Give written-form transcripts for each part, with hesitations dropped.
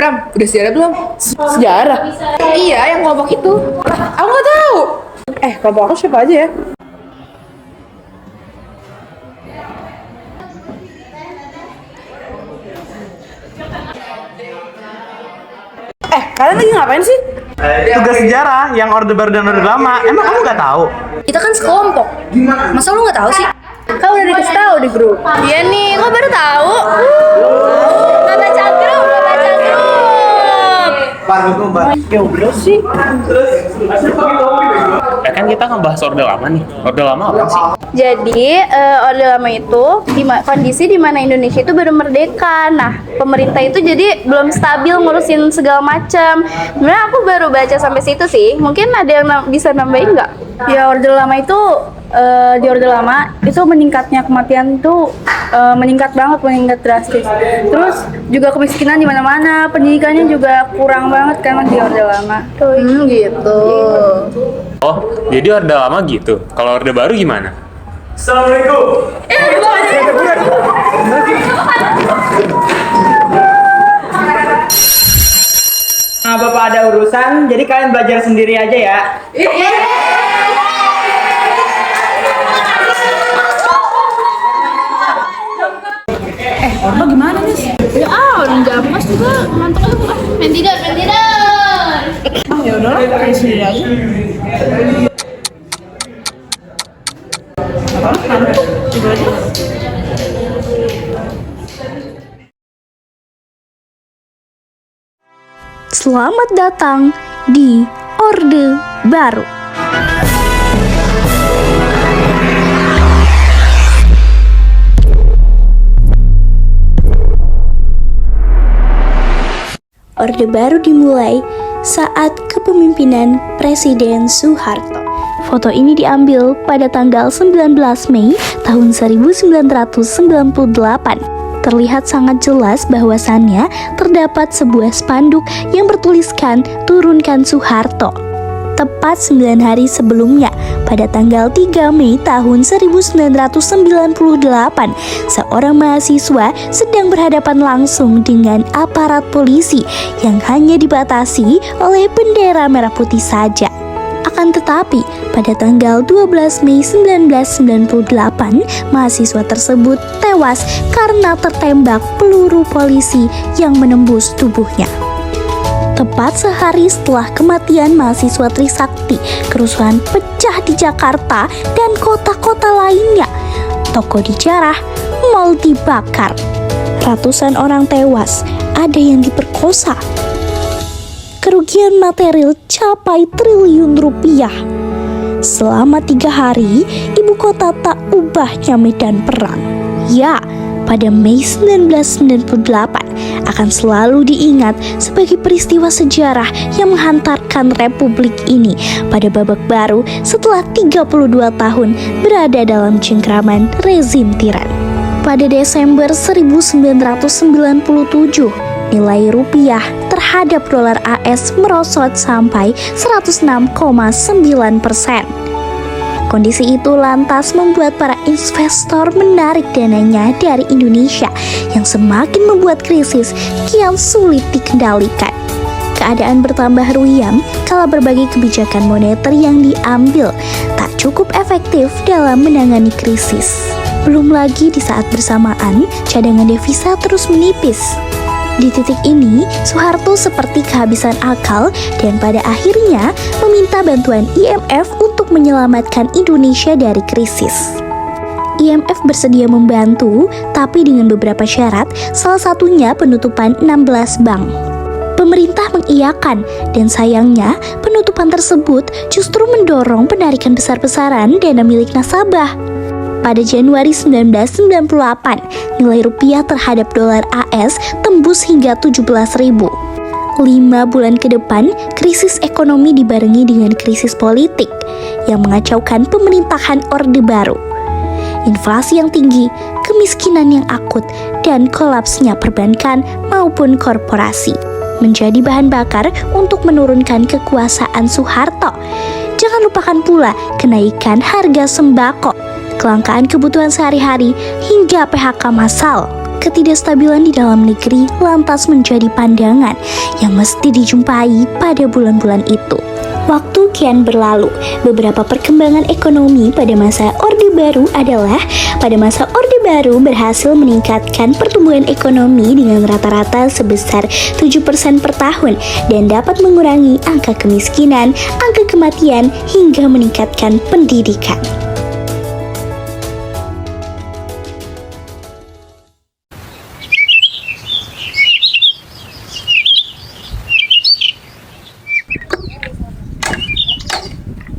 Pram, udah sejarah belum? Sejarah? Iya, yang kelompok itu. Aku nggak tahu. Kelompok aku siapa aja ya? Kalian lagi ngapain sih? Tugas sejarah yang Orde Baru dan Orde Lama. Emang kamu nggak tahu? Kita kan sekelompok. Masa lu nggak tahu sih? Kau udah dikasih tahu di grup. Iya nih, kok baru tahu? Nggak baca grup, nggak baca grup. Ya udah sih. Kan kita ngebahas Orde Lama nih. Orde Lama apa sih? Jadi Orde Lama itu kondisi di mana Indonesia itu baru merdeka. Nah, pemerintah itu jadi belum stabil ngurusin segala macam. Sebenarnya aku baru baca sampai situ sih. Mungkin ada yang bisa nambahin nggak? Ya, Orde Lama itu di Orde Lama itu meningkatnya kematian tuh meningkat drastis. Terus juga kemiskinan di mana-mana, pendidikannya juga kurang banget kan di Orde Lama. Gitu. Oh, jadi Orde Lama gitu. Kalau Orde Baru gimana? Assalamualaikum. Nah, Bapak ada urusan, jadi kalian belajar sendiri aja ya. Orba gimana nih? Ya orang Jamas juga mantap aja bukan? Main tidur. Ya udahlah, kayak sendiri aja. Ngantuk, tidur aja. Selamat datang di Orde Baru. Orde Baru dimulai saat kepemimpinan Presiden Soeharto. Foto ini diambil pada tanggal 19 Mei tahun 1998. Terlihat sangat jelas bahwasannya terdapat sebuah spanduk yang bertuliskan "Turunkan Soeharto". Tepat 9 hari sebelumnya, pada tanggal 3 Mei tahun 1998, seorang mahasiswa sedang berhadapan langsung dengan aparat polisi yang hanya dibatasi oleh bendera merah putih saja. Akan tetapi, pada tanggal 12 Mei 1998, mahasiswa tersebut tewas karena tertembak peluru polisi yang menembus tubuhnya. Tepat sehari setelah kematian mahasiswa Trisakti, kerusuhan pecah di Jakarta dan kota-kota lainnya. Toko dijarah, mal dibakar. Ratusan orang tewas, ada yang diperkosa. Kerugian material capai triliun rupiah. Selama 3 hari, ibu kota tak ubahnya medan perang. Ya, pada Mei 1998 akan selalu diingat sebagai peristiwa sejarah yang menghantarkan republik ini pada babak baru setelah 32 tahun berada dalam cengkraman rezim tiran. Pada Desember 1997, nilai rupiah terhadap dolar AS merosot sampai 106,9%. Kondisi itu lantas membuat para investor menarik dananya dari Indonesia yang semakin membuat krisis kian sulit dikendalikan. Keadaan bertambah runyam kala berbagai kebijakan moneter yang diambil tak cukup efektif dalam menangani krisis. Belum lagi di saat bersamaan cadangan devisa terus menipis. Di titik ini, Soeharto seperti kehabisan akal dan pada akhirnya meminta bantuan IMF untuk menyelamatkan Indonesia dari krisis. IMF bersedia membantu, tapi dengan beberapa syarat, salah satunya penutupan 16 bank. Pemerintah mengiyakan, dan sayangnya penutupan tersebut justru mendorong penarikan besar-besaran dana milik nasabah. Pada Januari 1998, nilai rupiah terhadap dolar AS tembus hingga 17.000. 5 bulan ke depan, krisis ekonomi dibarengi dengan krisis politik yang mengacaukan pemerintahan Orde Baru. Inflasi yang tinggi, kemiskinan yang akut, dan kolapsnya perbankan maupun korporasi menjadi bahan bakar untuk menurunkan kekuasaan Soeharto. Jangan lupakan pula kenaikan harga sembako, kelangkaan kebutuhan sehari-hari, hingga PHK massal. ketidakstabilan di dalam negeri lantas menjadi pandangan yang mesti dijumpai pada bulan-bulan itu. Waktu kian berlalu, beberapa perkembangan ekonomi pada masa Orde Baru adalah pada masa Orde Baru berhasil meningkatkan pertumbuhan ekonomi dengan rata-rata sebesar 7% per tahun dan dapat mengurangi angka kemiskinan, angka kematian, hingga meningkatkan pendidikan.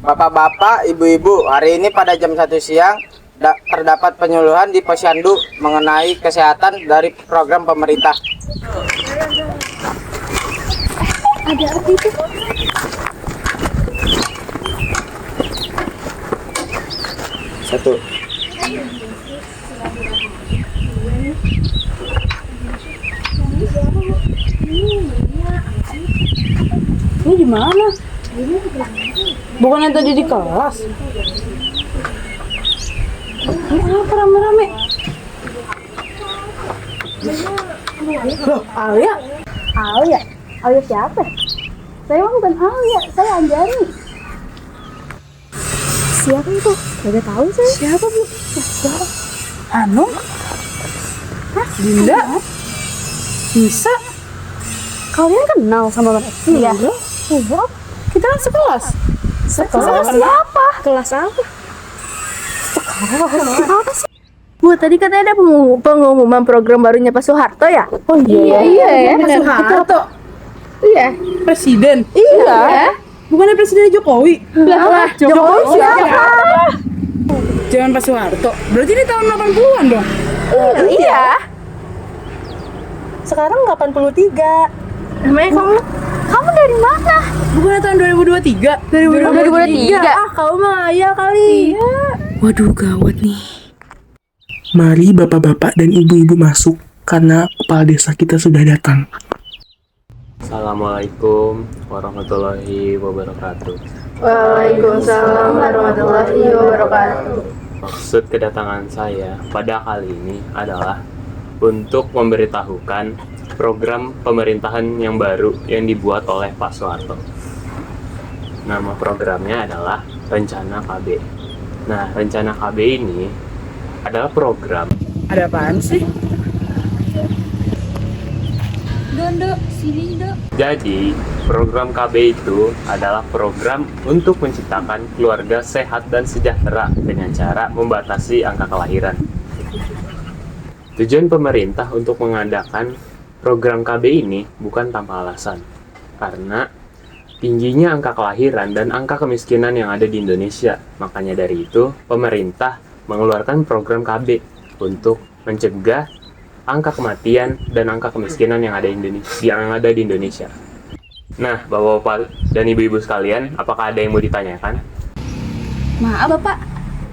Bapak-bapak, ibu-ibu, hari ini pada jam 1 siang terdapat penyuluhan di Posyandu mengenai kesehatan dari program pemerintah. Ada apa itu? Satu. Ini di mana? Bukan yang tadi di kelas. Ini apa rame-rame? Loh, Alia? Alia? Alia siapa? Saya bukan Alia, saya Anjani. Siapa itu? Gak tahu saya. Siapa, Bu? Siapa? Hanum? Hah? Dinda? Bisa? Kalian kenal sama mereka? Iya. Enggak. Kita kan sekelas. Sekelas siapa? Kelas apa? Sekelas apa sih? Bu, tadi katanya ada pengumuman program barunya Pak Soeharto ya? Oh iya, Pak Soeharto. Iya. Presiden. Iya. Bukannya Presiden Jokowi? Lah, Jokowi siapa? Jangan Pak Soeharto. Berarti ini tahun 80-an dong? Iya. Sekarang 83. Namanya kamu dari mana? Bukannya tahun 2023? 2023. Ah, kamu mah ya kali. Iya. Waduh, gawat nih. Mari bapak-bapak dan ibu-ibu masuk karena kepala desa kita sudah datang. Assalamualaikum warahmatullahi wabarakatuh. Waalaikumsalam warahmatullahi wabarakatuh. Maksud kedatangan saya pada kali ini adalah untuk memberitahukan program pemerintahan yang baru yang dibuat oleh Pak Soeharto. Nama programnya adalah Rencana KB. Nah, Rencana KB ini adalah program. Ada apaan sih? Jadi, program KB itu adalah program untuk menciptakan keluarga sehat dan sejahtera dengan cara membatasi angka kelahiran. Tujuan pemerintah untuk mengadakan program KB ini bukan tanpa alasan, karena tingginya angka kelahiran dan angka kemiskinan yang ada di Indonesia. Makanya dari itu, pemerintah mengeluarkan program KB untuk mencegah angka kematian dan angka kemiskinan yang ada di Indonesia. Nah, Bapak-bapak dan Ibu-ibu sekalian, apakah ada yang mau ditanyakan? Maaf Bapak,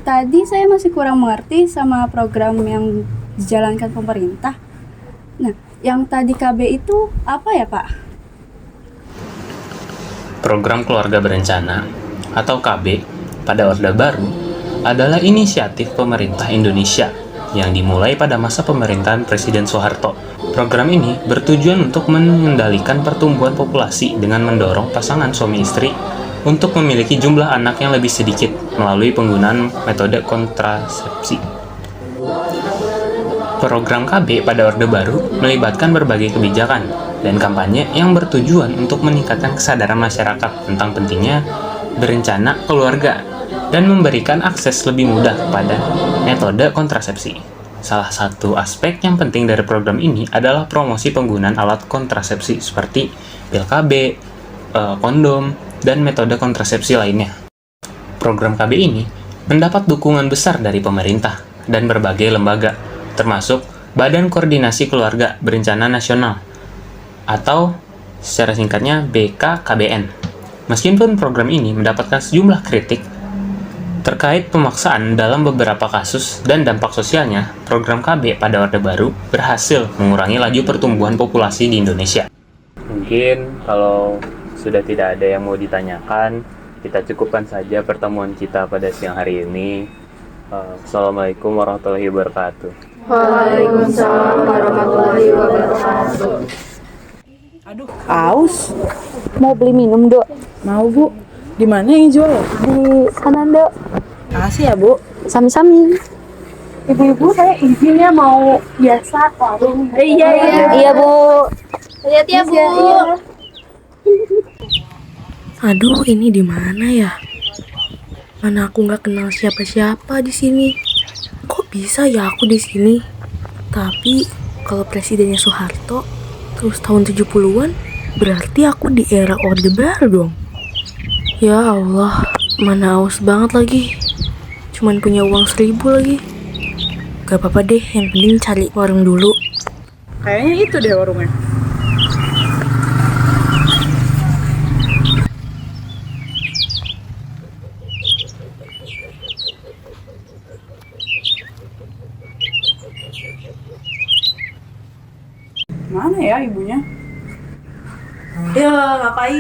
tadi saya masih kurang mengerti sama program yang dijalankan pemerintah. Nah, yang tadi KB itu apa ya Pak? Program Keluarga Berencana atau KB pada Orde Baru adalah inisiatif pemerintah Indonesia yang dimulai pada masa pemerintahan Presiden Soeharto. Program ini bertujuan untuk mengendalikan pertumbuhan populasi dengan mendorong pasangan suami istri untuk memiliki jumlah anak yang lebih sedikit melalui penggunaan metode kontrasepsi. Program KB pada Orde Baru melibatkan berbagai kebijakan dan kampanye yang bertujuan untuk meningkatkan kesadaran masyarakat tentang pentingnya berencana keluarga dan memberikan akses lebih mudah kepada metode kontrasepsi. Salah satu aspek yang penting dari program ini adalah promosi penggunaan alat kontrasepsi seperti pil KB, kondom, dan metode kontrasepsi lainnya. Program KB ini mendapat dukungan besar dari pemerintah dan berbagai lembaga, termasuk Badan Koordinasi Keluarga Berencana Nasional atau secara singkatnya BKKBN. Meskipun program ini mendapatkan sejumlah kritik terkait pemaksaan dalam beberapa kasus dan dampak sosialnya, program KB pada Orde Baru berhasil mengurangi laju pertumbuhan populasi di Indonesia. Mungkin kalau sudah tidak ada yang mau ditanyakan, kita cukupkan saja pertemuan kita pada siang hari ini. Assalamualaikum warahmatullahi wabarakatuh. Waalaikumsalam warahmatullahi wabarakatuh. Aus. Mau beli minum, Dok? Mau, Bu. Di mana yang jual? Di sana, Dok. Makasih ya, Bu. Sami-sami. Ibu-ibu, saya izin ya mau biasa warung. Iya, Bu. Lihat ya, Bu. Aduh, ini di mana ya? Mana aku nggak kenal siapa-siapa di sini. Kok bisa ya aku di sini? Tapi kalau presidennya Soeharto terus tahun 70-an, berarti aku di era Orde Baru dong. Ya Allah, mana aus banget lagi. Cuman punya uang 1.000 lagi. Gak apa-apa deh, yang penting cari warung dulu. Kayaknya itu deh warungnya. Mana ya ibunya? Ya, ngapain?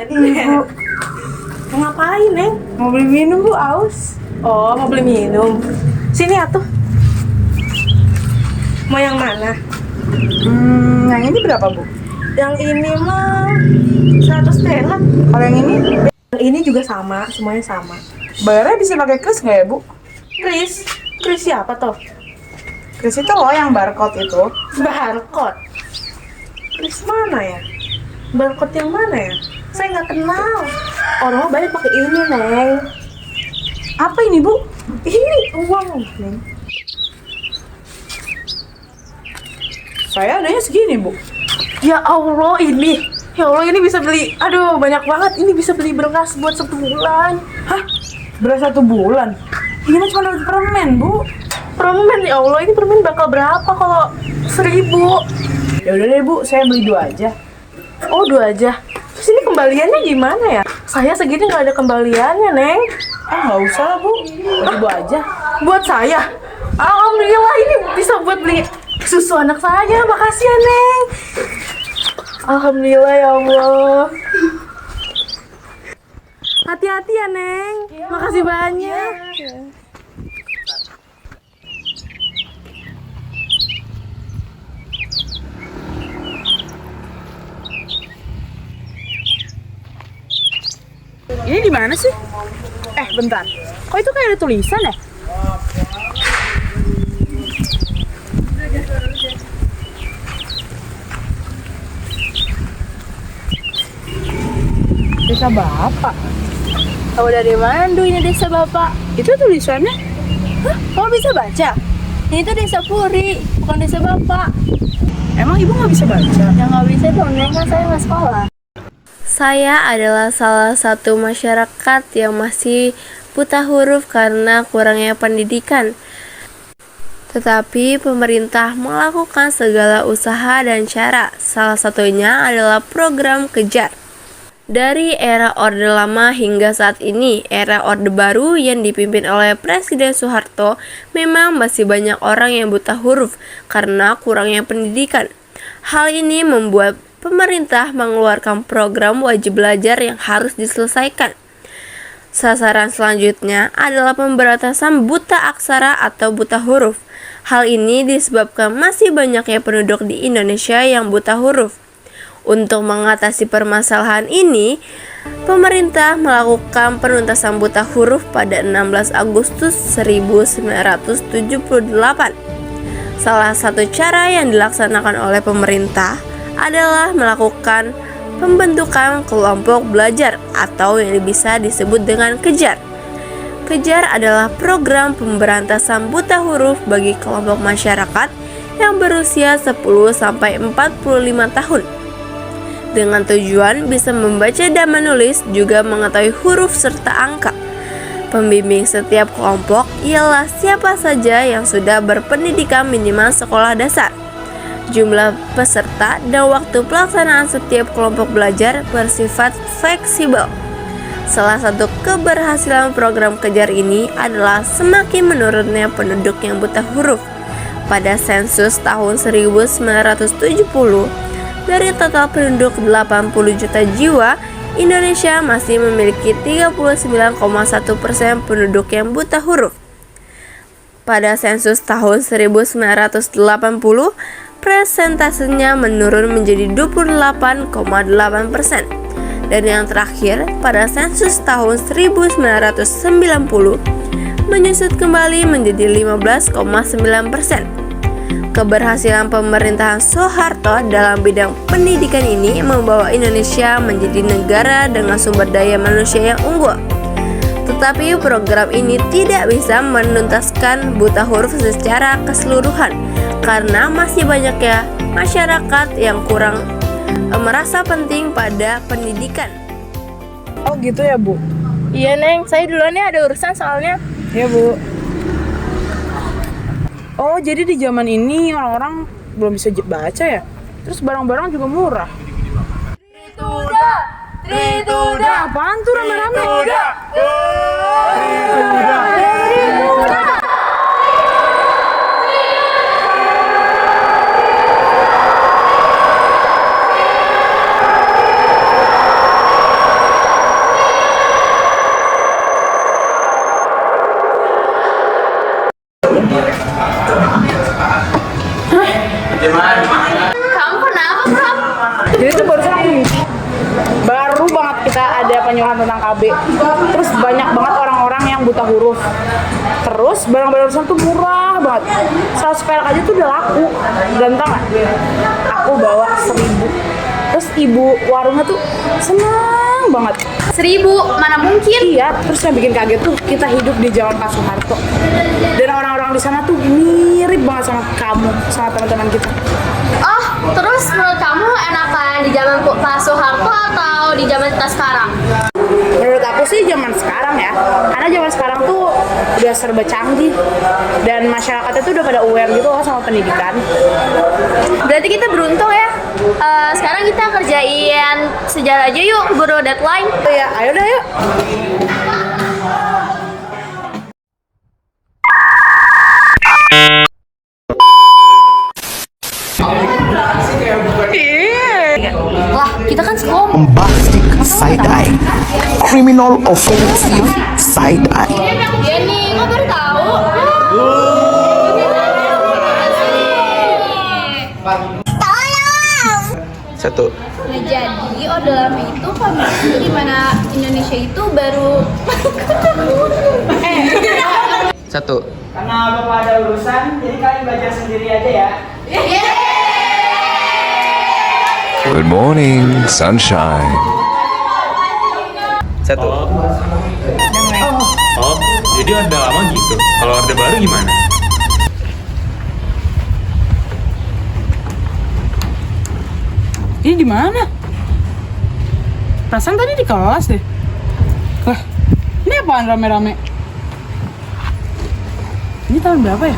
Ibu. Mau ngapain, Neng? Mau beli minum, Bu, aus. Oh, mau beli minum. Sini atuh. Mau yang mana? Yang ini berapa, Bu? Yang ini mah 100 perak. Kalau yang ini, Yang ini juga sama, semuanya sama. bayarnya bisa pakai kris nggak ya, Bu? Kris? Kris siapa toh? Kris itu loh yang barcode itu. Barcode. Kris mana ya? Barcode yang mana ya? Saya nggak kenal. Orang banyak pakai ini, Neng. Apa ini, Bu? Ini uang, Neng. Saya adanya segini, Bu. Ya Allah, ini. Ya Allah, ini bisa beli. Aduh, banyak banget. Ini bisa beli beras buat 1 bulan. Hah? Beras 1 bulan? Ini mah cuma dapat permen, Bu. Permen, ya Allah, ini permen bakal berapa kalau 1.000? Ya udah deh, Bu, saya beli 2 aja. Oh, 2 aja. Terus ini kembaliannya gimana ya? Saya segini nggak ada kembaliannya, Neng. Nggak usah lah, Bu. Beli 2 aja. Buat saya? Alhamdulillah, ini bisa buat beli susu anak saya. Makasih ya, Neng. Alhamdulillah, ya Allah. Hati-hati ya, Neng. Makasih banyak. Ini di mana sih? Bentar. Kok itu kayak ada tulisan ya? Desa Bapak. Tahu dari mana, Du, ini desa Bapak? Itu tulisannya? Hah? Kamu bisa baca? Ini tuh desa Puri, bukan desa Bapak. Emang Ibu nggak bisa baca? Ya nggak bisa dong, Neng, kan saya nggak sekolah. Saya adalah salah satu masyarakat yang masih buta huruf karena kurangnya pendidikan. Tetapi pemerintah melakukan segala usaha dan cara. Salah satunya adalah program Kejar. Dari era Orde Lama hingga saat ini, era Orde Baru yang dipimpin oleh Presiden Soeharto, memang masih banyak orang yang buta huruf karena kurangnya pendidikan. Hal ini membuat pemerintah mengeluarkan program wajib belajar yang harus diselesaikan. Sasaran selanjutnya adalah pemberantasan buta aksara atau buta huruf. Hal ini disebabkan masih banyaknya penduduk di Indonesia yang buta huruf. Untuk mengatasi permasalahan ini, pemerintah melakukan penuntasan buta huruf pada 16 Agustus 1978. Salah satu cara yang dilaksanakan oleh pemerintah adalah melakukan pembentukan kelompok belajar atau yang bisa disebut dengan Kejar. Kejar adalah program pemberantasan buta huruf bagi kelompok masyarakat yang berusia 10-45 tahun. Dengan tujuan bisa membaca dan menulis, juga mengetahui huruf serta angka. Pembimbing setiap kelompok ialah siapa saja yang sudah berpendidikan minimal sekolah dasar. Jumlah peserta dan waktu pelaksanaan setiap kelompok belajar bersifat fleksibel. Salah satu keberhasilan program Kejar ini adalah semakin menurunnya penduduk yang buta huruf. Pada sensus tahun 1970, dari total penduduk 80 juta jiwa, Indonesia masih memiliki 39,1% penduduk yang buta huruf. Pada sensus tahun 1980, presentasenya menurun menjadi 28,8%. Dan yang terakhir, pada sensus tahun 1990, menyusut kembali menjadi 15,9%. Keberhasilan pemerintahan Soeharto dalam bidang pendidikan ini membawa Indonesia menjadi negara dengan sumber daya manusia yang unggul. Tetapi program ini tidak bisa menuntaskan buta huruf secara keseluruhan karena masih banyaknya masyarakat yang kurang merasa penting pada pendidikan. Oh gitu ya Bu? Iya Neng, saya duluan ya, ada urusan soalnya. Ya Bu. Oh jadi di zaman ini orang-orang belum bisa baca ya? Terus barang-barang juga murah. Trituda! Apaan tuh rame-rame? Kamu kenapa, Bro? Jadi tuh barusan aku mimpi. Baru banget kita ada penyuluhan tentang KB. Terus banyak banget orang-orang yang buta huruf. Terus barang-barang tuh murah banget. 100 perak aja tuh udah laku. Dan tau gak? Aku bawa 1.000. Terus ibu warungnya tuh senang banget. 1.000, mana mungkin? Iya, terus yang bikin kaget tuh kita hidup di zaman Pak Soeharto. Dan orang-orang di sana tuh mirip banget sama kamu, sama teman-teman kita. Oh, terus menurut kamu enakan di zaman Pak Soeharto atau di zaman kita sekarang? Menurut aku sih zaman sekarang ya, karena zaman sekarang tuh udah serba canggih dan masyarakatnya tuh udah pada aware gitu loh sama pendidikan. Berarti kita beruntung ya. Sekarang kita kerjain sejarah aja yuk, keburu deadline. Oh ya, ayo dah yuk. Lah, kita kan sekolah. Bombastic side-eye. Criminal offensive side-eye. Iya nih, kok baru tahu? Satu. Nah, jadi Orde Lama itu kondisi di mana Indonesia itu baru Satu. Karena Bapak ada urusan, jadi kalian belajar sendiri aja ya. Good morning, sunshine. Satu. Oh, jadi Orde Lama gitu. Kalau Orde Baru gimana? Ini di mana? Perasaan tadi di kelas deh. Wah, ini apaan rame-rame? Ini tahun berapa ya?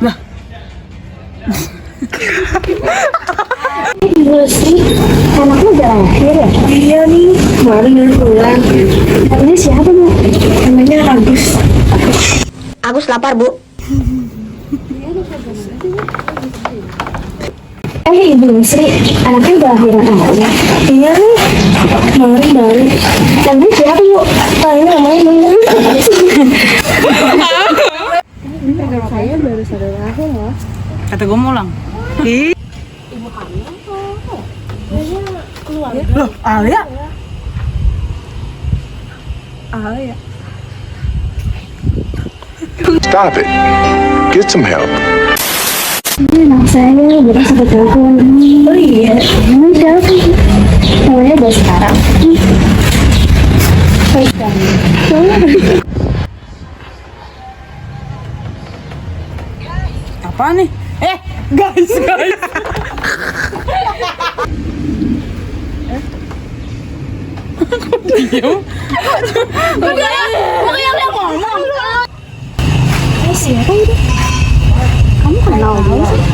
Lah. Ibu Sri, anaknya udah lahir ya? Iya nih, baru pulang. Namanya siapa Bu? Namanya Agus. Agus lapar Bu. Ibu Sri, anaknya udah lahiran aja. Iya nih, baru. Namanya siapa Bu? Namanya saya baru sadar lahir loh. Kata gue mulang. Ibu hamil Loh, Alia? Alia. Stop it. Get some help. Ini anak saya baru sampai telepon. Oh iya, namanya siapa? Namanya udah sekarang. Baik banget. Apa nih? Guys. Diam. Kok yang ngomong? Siapa itu? Kamu kenal dia sih?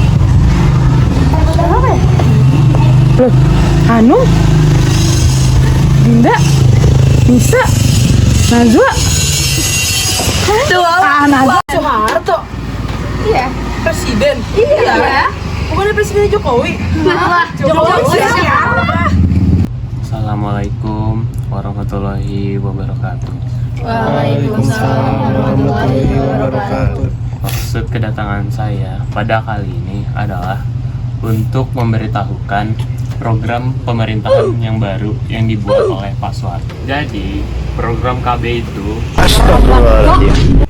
Siapa ya? Loh, Hanum? Dinda? Nisa? Najwa? Najwa Soeharto? Iya. Presiden? Iya. Bukannya Presiden Jokowi? Jokowi siapa? Assalamualaikum warahmatullahi wabarakatuh. Waalaikumsalam warahmatullahi wabarakatuh. Maksud kedatangan saya pada kali ini adalah untuk memberitahukan program pemerintahan yang baru yang dibuat oleh Pak Soeharto. Jadi, program KB itu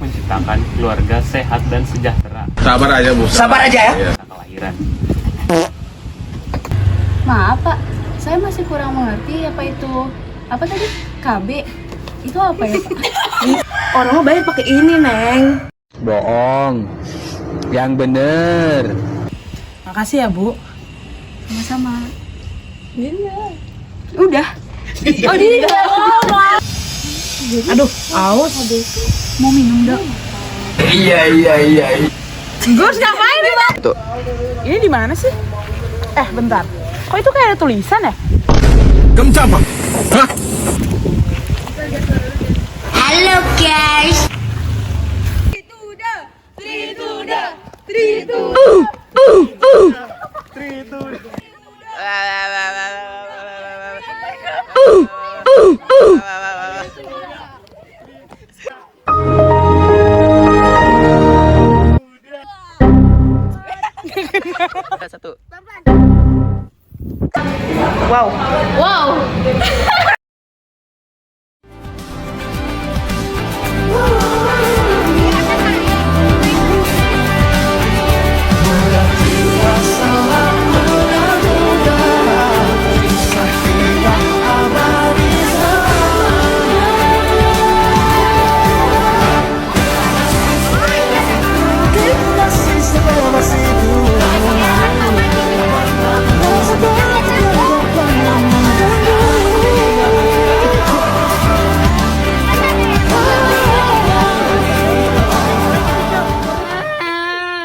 menciptakan keluarga sehat dan sejahtera. Sabar aja, Bu. Sabar aja ya. Kelahiran. Maaf Pak, saya masih kurang mengerti apa itu. Apa tadi? KB? Itu apa ya Pak? Orang mau bayar pakai ini, Neng. Bohong. Yang bener. Makasih ya, Bu. Sama-sama. Udah. Oh, dia. Aduh, aus. Mau minum dong? Iya. Gue harus ngapain nih, Bang? Tuh. Ini di mana sih? Bentar. Kok itu kayak ada tulisan ya? Kamu siapa? Hah? Halo guys. Satu. Wow.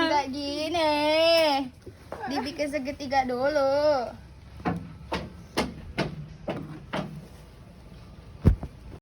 Enggak gini. Dibikin segitiga dulu.